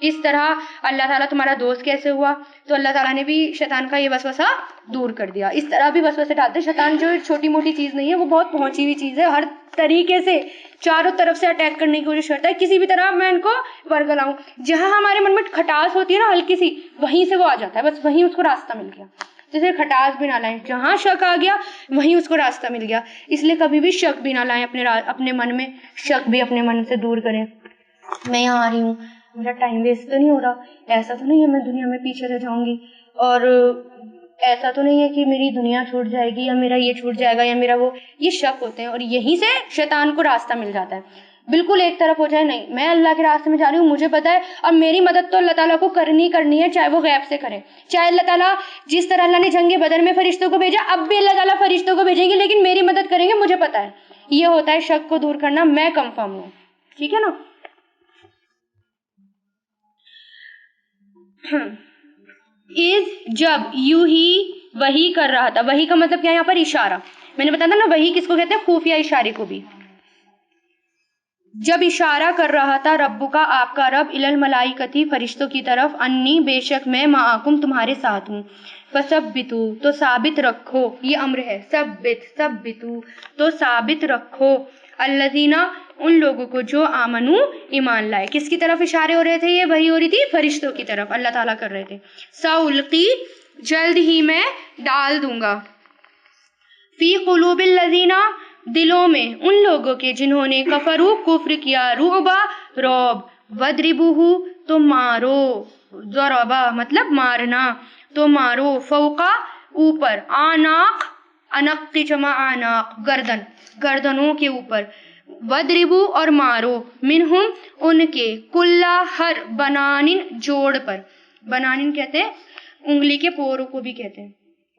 اس طرح اللہ تعالیٰ تمہارا دوست کیسے ہوا؟ تو اللہ تعالیٰ نے بھی شیطان کا یہ وسوسہ دور کر دیا. اس طرح بھی وسوسے ڈالتے. شیطان جو چھوٹی موٹی چیز نہیں ہے, وہ بہت پہنچی ہوئی چیز ہے, ہر طریقے سے چاروں طرف سے اٹیک کرنے کی کوشش کرتا ہے. کسی بھی طرح میں ان کو ورگلاؤں. جہاں ہمارے من میں کھٹاس ہوتی ہے نا ہلکی سی, وہیں سے وہ آ جاتا ہے, بس وہیں اس کو راستہ مل گیا. جیسے کھٹاس بھی نہ لائیں, جہاں شک آ گیا وہیں اس کو راستہ مل گیا. اس لیے کبھی بھی شک بھی نہ لائیں اپنے من میں, شک بھی اپنے من سے دور کریں. میں یہاں آ رہی ہوں, میرا ٹائم ویسٹ تو نہیں ہو رہا, ایسا تو نہیں ہے میں دنیا میں پیچھے رہ جاؤں گی, اور ایسا تو نہیں ہے کہ میری دنیا چھوٹ جائے گی, یا میرا یہ چھوٹ جائے گا, یا میرا وہ. یہ شک ہوتے ہیں, اور یہیں سے شیطان کو راستہ مل جاتا ہے. بالکل ایک طرف ہو جائے, نہیں میں اللہ کے راستے میں جا رہی ہوں, مجھے پتا ہے اور میری مدد تو اللہ تعالیٰ کو کرنی ہے, چاہے وہ غیب سے کرے. چاہے اللہ تعالیٰ جس طرح اللہ نے جنگ بدر میں فرشتوں کو بھیجا, اب بھی اللہ تعالیٰ فرشتوں کو بھیجیں گے, لیکن میری مدد کریں گے, مجھے پتا ہے. یہ ہوتا ہے شک کو دور کرنا, میں کنفرم ہوں. ٹھیک ہے نا. جب یوں ہی وہی کر رہا تھا. وہی کا مطلب کیا ہے یہاں پر؟ اشارہ. میں نے بتایا تھا نا وہی کس کو کہتے ہیں, خفیہ اشارے کو بھی. جب اشارہ کر رہا تھا ربو کا, آپ کا رب, الملائکتی فرشتوں کی طرف, انی بے شک میں, معاکم تمہارے ساتھ ہوں. فثبتو تو ثابت رکھو, یہ امر ہے, ثبتو تو ثابت رکھو, الذین ان لوگوں کو جو آمنو ایمان لائے. کس کی طرف اشارے ہو رہے تھے؟ یہ وہی ہو رہی تھی فرشتوں کی طرف, اللہ تعالیٰ کر رہے تھے. سألقی جلد ہی میں ڈال دوں گا, فی قلوب الذین دلوں میں ان لوگوں کے جنہوں نے کفرو کفر کیا, رعبا رعب, وَضْرِبُوهُ تو مارو, ضربا مطلب مارنا, تو مارو, فوقا اوپر, آناق انق کی جمع آناق گردن, گردنوں کے اوپر, وَضْرِبُو اور مارو, منہم ان کے, کلا ہر, بنانن جوڑ پر. بنانن کہتے ہیں انگلی کے پوروں کو بھی کہتے ہیں,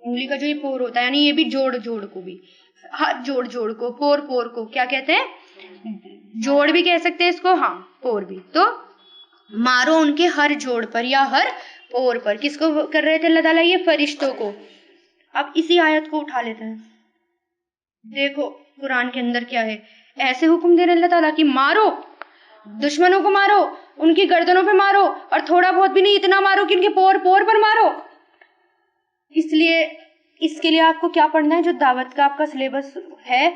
انگلی کا جو یہ پور ہوتا ہے, یعنی یہ بھی جوڑ کو بھی, ہاتھ جوڑ کو, پور کو کیا کہتے ہیں؟ جوڑ بھی کہہ سکتے ہیں اس کو, ہاں پور بھی. تو مارو ان کے ہر جوڑ پر یا ہر پور پر. کس کو کر رہے تھے اللہ تعالیٰ؟ یہ فرشتوں کو. اب اسی آیت کو اٹھا لیتے ہیں, دیکھو قرآن کے اندر کیا ہے. ایسے حکم دے رہے اللہ تعالیٰ کہ مارو, دشمنوں کو مارو, ان کی گردنوں پہ مارو, اور تھوڑا بہت بھی نہیں, اتنا مارو کہ ان کے پور پر مارو. اس لیے اس کے لیے آپ کو کیا پڑھنا ہے؟ جو دعوت کا آپ کا سلیبس ہے,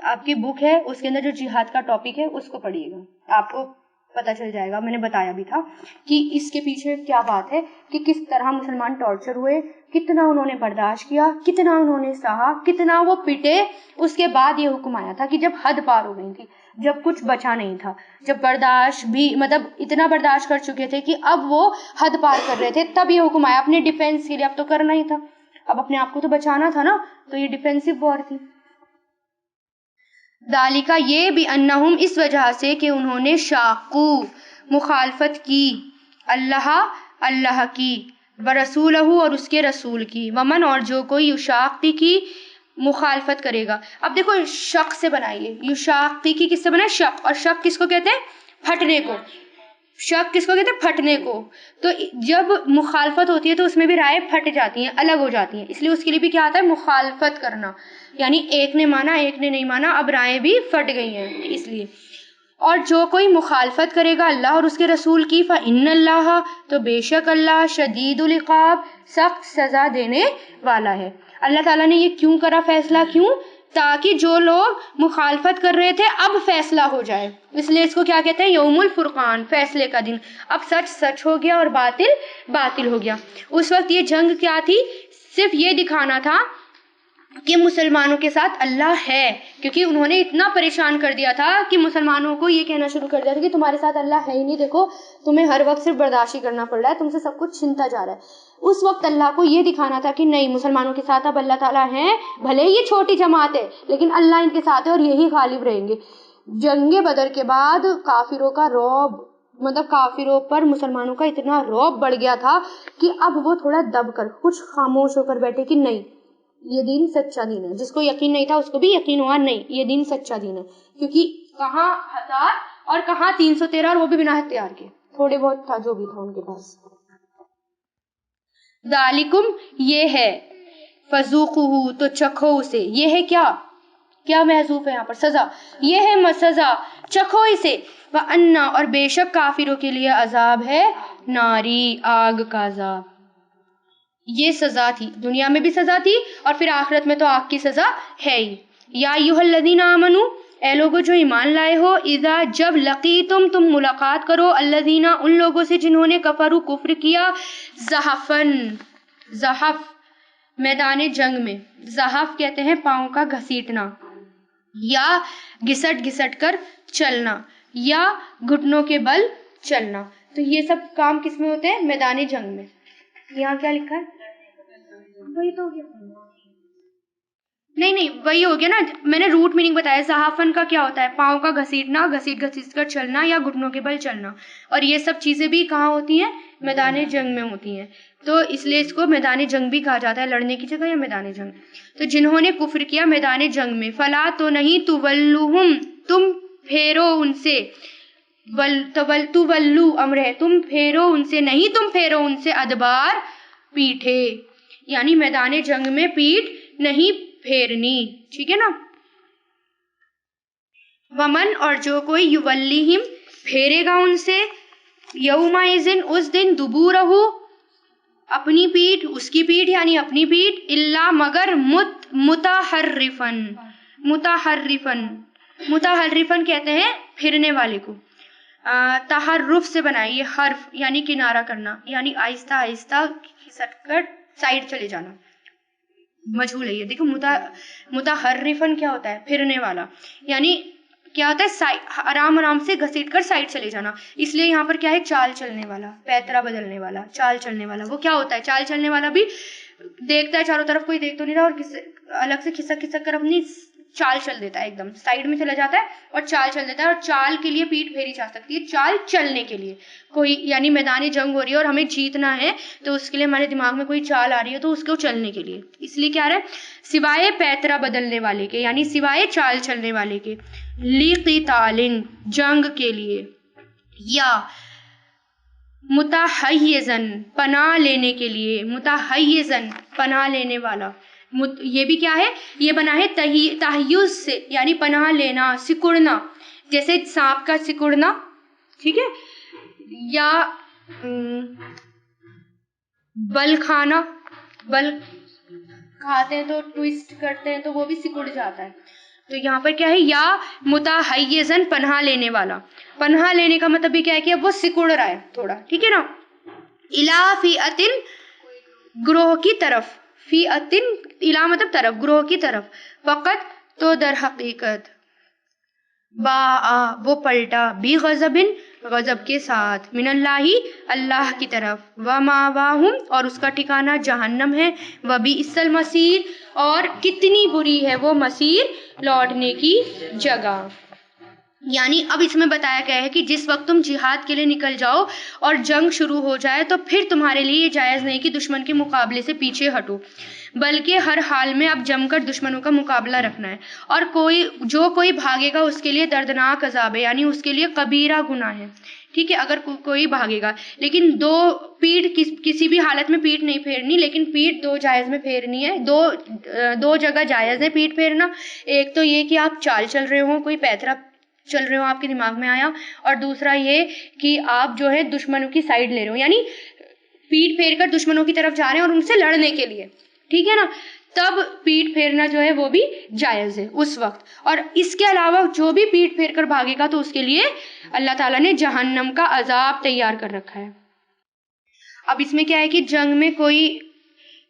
آپ کی بک ہے, اس کے اندر جو جہاد کا ٹاپک ہے اس کو پڑھیے گا, آپ کو پتہ چل جائے گا. میں نے بتایا بھی تھا کہ اس کے پیچھے کیا بات ہے, کہ کس طرح مسلمان ٹارچر ہوئے, کتنا انہوں نے برداشت کیا, کتنا انہوں نے سہا, کتنا وہ پٹے. اس کے بعد یہ حکم آیا تھا کہ جب حد پار ہو گئی تھی, جب کچھ بچا نہیں تھا, جب برداشت بھی مطلب اتنا برداشت کر چکے تھے کہ اب وہ حد پار کر رہے تھے, تب یہ حکم آیا اپنے ڈیفینس کے لیے. اب تو کرنا ہی تھا, اب اپنے آپ کو تو بچانا تھا نا, تو یہ ڈیفینسو وار تھی. ذالکا یہ بھی انہم اس وجہ سے کہ انہوں نے شاقو مخالفت کی, اللہ کی, ورسولہ اور اس کے رسول کی, ومن اور جو کوئی یشاقی کی مخالفت کرے گا. اب دیکھو شق سے بنائیے, یشاقی کی کس سے بنا؟ شق. اور شق کس کو کہتے ہیں؟ پھٹنے کو. شک کس کو کہتے ہیں؟ پھٹنے کو. تو جب مخالفت ہوتی ہے تو اس میں بھی رائے پھٹ جاتی ہیں, الگ ہو جاتی ہیں, اس لیے اس کے لیے بھی کیا آتا ہے؟ مخالفت کرنا, یعنی ایک نے مانا ایک نے نہیں مانا, اب رائے بھی پھٹ گئی ہیں. اس لیے اور جو کوئی مخالفت کرے گا اللہ اور اس کے رسول کی, فإن اللہ تو بے شک اللہ, شدید العقاب سخت سزا دینے والا ہے. اللہ تعالیٰ نے یہ کیوں کرا فیصلہ؟ کیوں؟ تاکہ جو لوگ مخالفت کر رہے تھے اب فیصلہ ہو جائے. اس لیے اس کو کیا کہتے ہیں؟ یوم الفرقان, فیصلے کا دن. اب سچ سچ ہو گیا اور باطل باطل ہو گیا. اس وقت یہ جنگ کیا تھی؟ صرف یہ دکھانا تھا کہ مسلمانوں کے ساتھ اللہ ہے, کیونکہ انہوں نے اتنا پریشان کر دیا تھا کہ مسلمانوں کو یہ کہنا شروع کر دیا تھا کہ تمہارے ساتھ اللہ ہے ہی نہیں, دیکھو تمہیں ہر وقت صرف برداشت ہی کرنا پڑ رہا ہے, تم سے سب کچھ چھنتا جا رہا ہے. اس وقت اللہ کو یہ دکھانا تھا کہ نہیں, مسلمانوں کے ساتھ اب اللہ تعالیٰ ہیں, بھلے یہ چھوٹی جماعت ہے لیکن اللہ ان کے ساتھ ہے اور یہی غالب رہیں گے. جنگ بدر کے بعد کافروں کا رعب, مطلب کافروں پر مسلمانوں کا اتنا رعب بڑھ گیا تھا کہ اب وہ تھوڑا دب کر کچھ خاموش ہو کر بیٹھے کہ نہیں, یہ دین سچا دین ہے. جس کو یقین نہیں تھا اس کو بھی یقین ہوا, نہیں یہ دین سچا دین ہے, کیونکہ کہاں 1000 اور کہاں 313, اور وہ بھی بنا ہتھیار کے, تھوڑے بہت تھا جو بھی تھا ان کے پاس. ذالکم یہ ہے, فذوقوہ تو چکھو اسے, یہ ہے کیا؟ کیا محذوف ہے یہاں پر؟ سزا. یہ ہے سزا، چکھو اسے. وَأَنَّ اور بے شک کافروں کے لیے عذاب ہے ناری، آگ کا عذاب. یہ سزا تھی، دنیا میں بھی سزا تھی اور پھر آخرت میں تو آگ کی سزا ہے ہی. یا ایھا الذین آمنوا، اے لوگو جو ایمان لائے ہو، اذا جب لقیتم تم ملاقات کرو، الذین ان لوگوں سے جنہوں نے کفروا کفر کیا، زحفن، زحف میدان جنگ میں، زحف کہتے ہیں پاؤں کا گھسیٹنا یا گھسٹ گھسٹ کر چلنا یا گھٹنوں کے بل چلنا. تو یہ سب کام کس میں ہوتے ہیں؟ میدان جنگ میں. یہاں کیا لکھا ہے؟ وہی تو ہو گیا. نہیں وہی ہو گیا نا. میں نے روٹ میننگ بتایا. صحافن کا کیا ہوتا ہے؟ پاؤں کا گھسیٹنا، گھسیٹ گھسیٹ کر چلنا یا گھٹنوں کے بل چلنا. اور یہ سب چیزیں بھی کہاں ہوتی ہیں؟ میدان جنگ میں ہوتی ہیں. تو اس لیے اس کو میدان جنگ بھی کہا جاتا ہے، لڑنے کی جگہ یا میدان جنگ. تو جنہوں نے کفر کیا میدان جنگ میں، فلا تو نہیں تولوہم، تم پھیرو ان سے، تولو امر ہے، تم پھیرو ان سے، نہیں تم پھیرو ان سے، ادبار پیٹھے، یعنی میدان جنگ میں پیٹھ نہیں پھیرنی. ٹھیک ہے نا. ومن اور جو کوئی یولیہم پھیرے گا ان سے، یومئذ اس دن، دبورہ اپنی پیٹھ، اس کی پیٹھ یعنی اپنی پیٹھ، الا مگر متحرفن، متحرفن، متحرفن کہتے ہیں پھرنے والے کو. تحرف سے بنائے یہ حرف، یعنی کنارہ کرنا، یعنی آہستہ آہستہ کھسٹ کر سائڈ چلے جانا. مجھول ہے یہ. دیکھو متحرفن کیا ہوتا ہے؟ پھرنے والا. یعنی کیا ہوتا ہے؟ آرام آرام سے گھسیٹ کر سائڈ چلے جانا. اس لیے یہاں پر کیا ہے؟ چال چلنے والا، پیترا بدلنے والا، چال چلنے والا. وہ کیا ہوتا ہے؟ چال چلنے والا بھی دیکھتا ہے چاروں طرف، کوئی دیکھ تو نہیں رہا، اور الگ سے کھسک کھسک کر اپنی چال چل دیتا ہے، ایک دم سائڈ میں چلا جاتا ہے اور چال چل دیتا ہے. اور چال کے لیے پیٹھ پھیری جا سکتی ہے، چال چلنے کے لیے کوئی، یعنی میدانی جنگ ہو رہی ہے اور ہمیں جیتنا ہے تو اس کے لیے ہمارے دماغ میں کوئی چال آ رہی ہے تو اس کو چلنے کے لیے. اس لیے کیا رہا ہے؟ سوائے پیترا بدلنے والے کے، یعنی سوائے چال چلنے والے کے، لقتال جنگ کے لیے، یا متحیزن پناہ لینے کے لیے، متحیزن پناہ لینے والا. یہ بھی کیا ہے؟ یہ بنا ہے تحیز سے، یعنی پناہ لینا، سکڑنا، جیسے سانپ کا سکڑنا. ٹھیک ہے. یا بل کھانا، بل کھاتے ہیں تو ٹویسٹ کرتے ہیں تو وہ بھی سکڑ جاتا ہے. تو یہاں پر کیا ہے؟ یا متحیزن پناہ لینے والا. پناہ لینے کا مطلب بھی کیا ہے کہ اب وہ سکڑ رہا ہے تھوڑا. ٹھیک ہے نا. الا فئتن گروہ کی طرف، فئتن الا مطلب طرف، گروہ کی طرف، فقط تو در حقیقت، وہ پلٹا، بی غضبن غضب کے ساتھ، من اللہ اللہ کی طرف، وماواہم اور اس کا ٹھکانہ جہنم ہے، وبئس المصیر اور کتنی بری ہے وہ مصیر، لوٹنے کی جگہ. یعنی اب اس میں بتایا گیا ہے کہ جس وقت تم جہاد کے لیے نکل جاؤ اور جنگ شروع ہو جائے تو پھر تمہارے لیے یہ جائز نہیں کہ دشمن کے مقابلے سے پیچھے ہٹو، بلکہ ہر حال میں اب جم کر دشمنوں کا مقابلہ رکھنا ہے. اور جو کوئی بھاگے گا اس کے لیے دردناک عذاب ہے، یعنی اس کے لیے کبیرہ گناہ ہے. ٹھیک ہے. اگر کوئی بھاگے گا، لیکن کسی بھی حالت میں پیٹھ نہیں پھیرنی، لیکن پیٹھ دو جائز میں پھیرنی ہے. دو جگہ جائز ہے پیٹھ پھیرنا. ایک تو یہ کہ آپ چال چل رہے ہوں، کوئی پیترا چل رہے ہو، آپ کے دماغ میں آیا، اور دوسرا یہ کہ آپ جو ہے دشمنوں کی سائڈ لے رہے ہو، یعنی پیٹھ پھیر کر دشمنوں کی طرف جا رہے ہیں اور ان سے لڑنے کے لیے. ٹھیک ہے نا. تب پیٹھ پھیرنا جو ہے وہ بھی جائز ہے اس وقت. اور اس کے علاوہ جو بھی پیٹھ پھیر کر بھاگے گا تو اس کے لیے اللہ تعالیٰ نے جہنم کا عذاب تیار کر رکھا ہے. اب اس میں کیا ہے کہ جنگ میں کوئی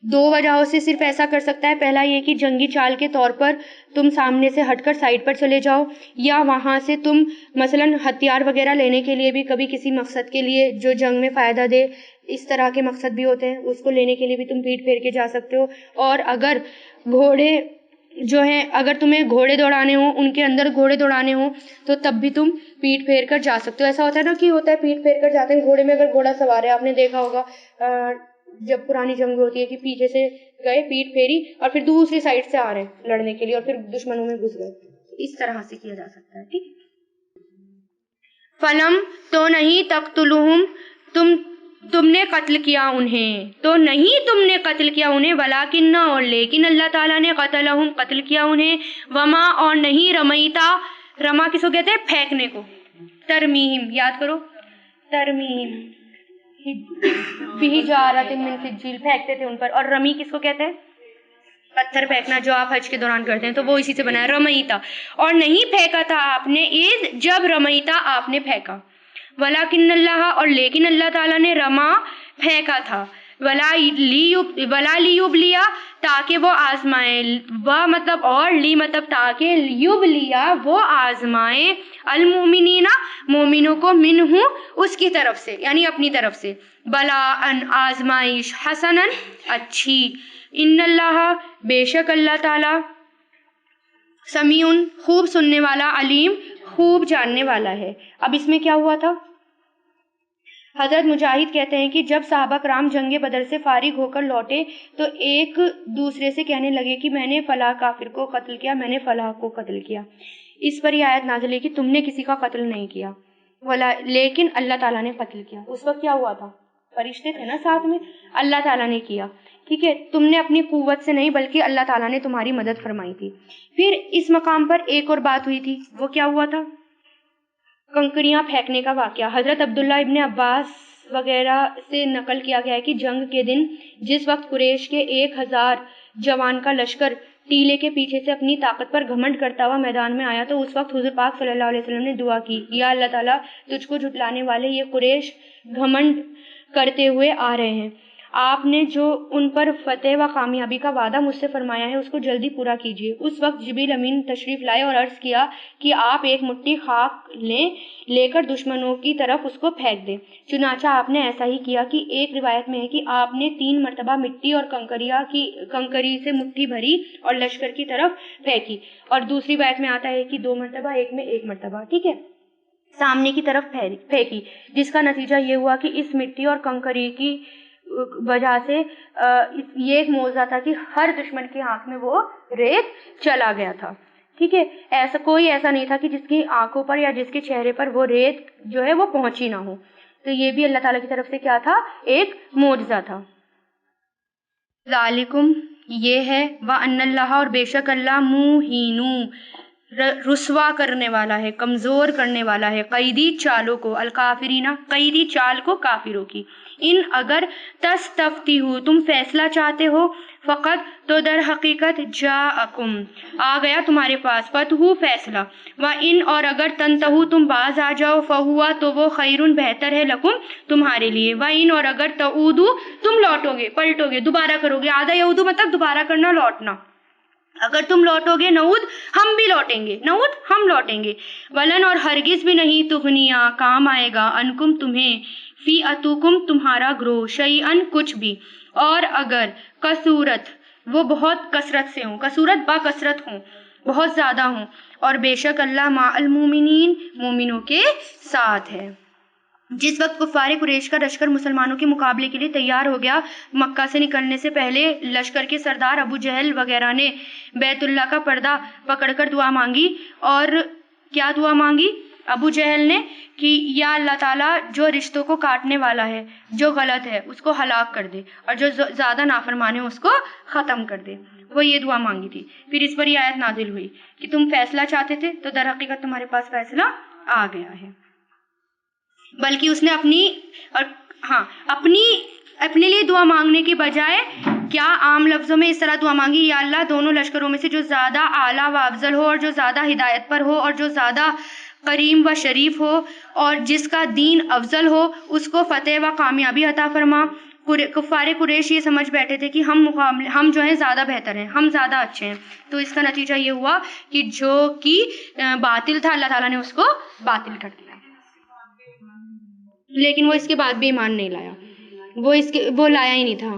دو وجہوں سے صرف ایسا کر سکتا ہے. پہلا یہ کہ جنگی چال کے طور پر تم سامنے سے ہٹ کر سائڈ پر چلے جاؤ، یا وہاں سے تم مثلاً ہتھیار وغیرہ لینے کے لیے بھی، کبھی کسی مقصد کے لیے جو جنگ میں فائدہ دے، اس طرح کے مقصد بھی ہوتے ہیں، اس کو لینے کے لیے بھی تم پیٹھ پھیر کے جا سکتے ہو. اور اگر گھوڑے جو ہیں، اگر تمہیں گھوڑے دوڑانے ہوں، ان کے اندر گھوڑے دوڑانے ہوں تو تب بھی تم پیٹھ پھیر کر جا سکتے ہو. ایسا ہوتا ہے نا کہ ہوتا ہے پیٹھ پھیر کر جاتے ہیں گھوڑے میں. اگر گھوڑا سوار ہے، آپ نے دیکھا ہوگا جب پرانی جنگ ہوتی ہے کہ پیچھے سے گئے، پیٹھ پھیری، اور پھر دوسری سائڈ سے آ رہے ہیں لڑنے کے لیے اور پھر دشمنوں میں گھس گئے. اس طرح سے کیا جا سکتا ہے. ٹھیک. فلم تو نہیں تقتلوہم تم تم نے قتل کیا انہیں، تو نہیں تم نے قتل کیا انہیں، ولیکن اور لیکن اللہ تعالیٰ نے قتلہم قتل کیا انہیں، وما اور نہیں رمیتا، رما کس کو کہتے ہیں؟ پھینکنے کو، ترمیم یاد کرو، ترمیم بحجارۃ من سجیل، پھینکتے تھے ان پر، اور رمی کس کو کہتے ہیں؟ پتھر پھینکنا جو آپ حج کے دوران کرتے ہیں، تو وہ اسی سے بنا ہے رمیتا، اور نہیں پھینکا تھا آپ نے اذ جب رمیتا آپ نے پھینکا، ولیکن اللہ اور لیکن اللہ تعالیٰ نے رما پھینکا تھا، ولا لیبلیا تاکہ وہ آزمائے، و مطلب اور لی مطلب تاکہ، لیبلیا وہ آزمائے، المؤمنین مومنوں کو، منہ اس کی طرف سے یعنی اپنی طرف سے، بلا ان آزمائش، حسنن اچھی، ان اللہ بے شک اللہ تعالیٰ، سمیع خوب سننے والا، علیم خوب جاننے والا ہے۔ اب اس میں کیا ہوا تھا؟ حضرت مجاہد کہتے ہیں کہ جب صحابہ کرام جنگ بدر سے فارغ ہو کر لوٹے تو ایک دوسرے سے کہنے لگے کہ میں نے فلاں کافر کو قتل کیا، میں نے فلاں کو قتل کیا۔ اس پر یہ آیت نازل ہے کہ تم نے کسی کا قتل نہیں کیا، لیکن اللہ تعالیٰ نے قتل کیا۔ اس وقت کیا ہوا تھا؟ فرشتے تھے نا ساتھ میں، اللہ تعالیٰ نے کیا، ٹھیک ہے، تم نے اپنی قوت سے نہیں بلکہ اللہ تعالیٰ نے تمہاری مدد فرمائی تھی۔ پھر اس مقام پر ایک اور بات ہوئی تھی، وہ کیا ہوا تھا؟ کنکریاں پھینکنے کا واقعہ۔ حضرت عبداللہ ابن عباس وغیرہ سے نقل کیا گیا ہے کہ جنگ کے دن جس وقت قریش کے 1000 جوان کا لشکر ٹیلے کے پیچھے سے اپنی طاقت پر گھمنڈ کرتا ہوا میدان میں آیا تو اس وقت حضور پاک صلی اللہ علیہ وسلم نے دعا کی، یا اللہ تعالیٰ تجھ کو جھٹلانے والے یہ قریش گھمنڈ کرتے ہوئے آ رہے ہیں، آپ نے جو ان پر فتح و کامیابی کا وعدہ مجھ سے فرمایا ہے اس کو جلدی پورا کیجیے۔ اس وقت جبریل امین تشریف لائے اور عرض کیا کہ آپ ایک مٹھی خاک لے کر دشمنوں کی طرف اس کو پھینک دیں۔ چنانچہ آپ نے ایسا ہی کیا کہ ایک روایت میں ہے کہ آپ نے 3 مرتبہ مٹی اور کنکری سے مٹھی بھری اور لشکر کی طرف پھینکی، اور دوسری روایت میں آتا ہے کہ 2 مرتبہ، ایک میں 1 مرتبہ، ٹھیک ہے، سامنے کی طرف پھینکی، جس کا نتیجہ یہ ہوا کہ اس مٹی اور کنکری کی وجہ سے یہ ایک معجزہ تھا کہ ہر دشمن کی آنکھ میں وہ ریت چلا گیا تھا، ٹھیک ہے، ایسا نہیں تھا کہ جس کی آنکھوں پر یا جس کے چہرے پر وہ ریت جو ہے وہ پہنچی نہ ہو، تو یہ بھی اللہ تعالیٰ کی طرف سے کیا تھا؟ ایک معجزہ تھا۔ ذالکم یہ ہے، وَأَنَّ اللَّهَ اور بے شک اللہ، موہین رسوا کرنے والا ہے، کمزور کرنے والا ہے، قیدی چالوں کو، الکافرین قیدی چال کو کافروں کی، ان اگر تستفتیہو تم فیصلہ چاہتے ہو، فقط تو در حقیقت جاءکم آ گیا تمہارے پاس، فتحو فیصلہ، وَإِن اور اگر تنتہو تم باز آ جاؤ، فہوا تو وہ خیرن بہتر ہے، لکم تمہارے لیے، وَإِن اور اگر تعودو تم لوٹو گے، پلٹو گے، دوبارہ کرو گے، آدھا یعودو مطلب دوبارہ کرنا، لوٹنا، اگر تم لوٹو گے، نعود ہم بھی لوٹیں گے، نعود ہم لوٹیں گے، ولن اور ہرگز بھی نہیں، تغنیہ کام آئے گا، انکم تمہیں، فی اتوکم تمہارا گروہ، شیئن کچھ بھی، اور اگر کثورت وہ بہت کثرت سے ہوں، کثورت با کثرت ہوں، بہت زیادہ ہوں، اور بے شک اللہ مع المومنین مومنوں کے ساتھ ہے۔ جس وقت کفار قریش کا لشکر مسلمانوں کے مقابلے کے لیے تیار ہو گیا، مکہ سے نکلنے سے پہلے لشکر کے سردار ابو جہل وغیرہ نے بیت اللہ کا پردہ پکڑ کر دعا مانگی، اور کیا دعا مانگی ابو جہل نے؟ کہ یا اللہ تعالیٰ جو رشتوں کو کاٹنے والا ہے، جو غلط ہے اس کو ہلاک کر دے، اور جو زیادہ نافرمان ہے اس کو ختم کر دے، وہ یہ دعا مانگی تھی۔ پھر اس پر یہ آیت نازل ہوئی کہ تم فیصلہ چاہتے تھے تو در حقیقت تمہارے پاس فیصلہ آ گیا ہے، بلکہ اس نے اپنے لیے دعا مانگنے کی بجائے کیا عام لفظوں میں اس طرح دعا مانگی، یا اللہ دونوں لشکروں میں سے جو زیادہ اعلیٰ و افضل ہو، اور جو زیادہ ہدایت پر ہو، اور جو زیادہ کریم و شریف ہو، اور جس کا دین افضل ہو، اس کو فتح و کامیابی عطا فرما۔ کفار قریش یہ سمجھ بیٹھے تھے کہ ہم جو ہیں زیادہ بہتر ہیں، ہم زیادہ اچھے ہیں، تو اس کا نتیجہ یہ ہوا کہ جو کہ باطل تھا اللہ تعالیٰ نے اس کو باطل کر دیا، لیکن وہ اس کے بعد بھی ایمان نہیں لایا، وہ لایا ہی نہیں تھا۔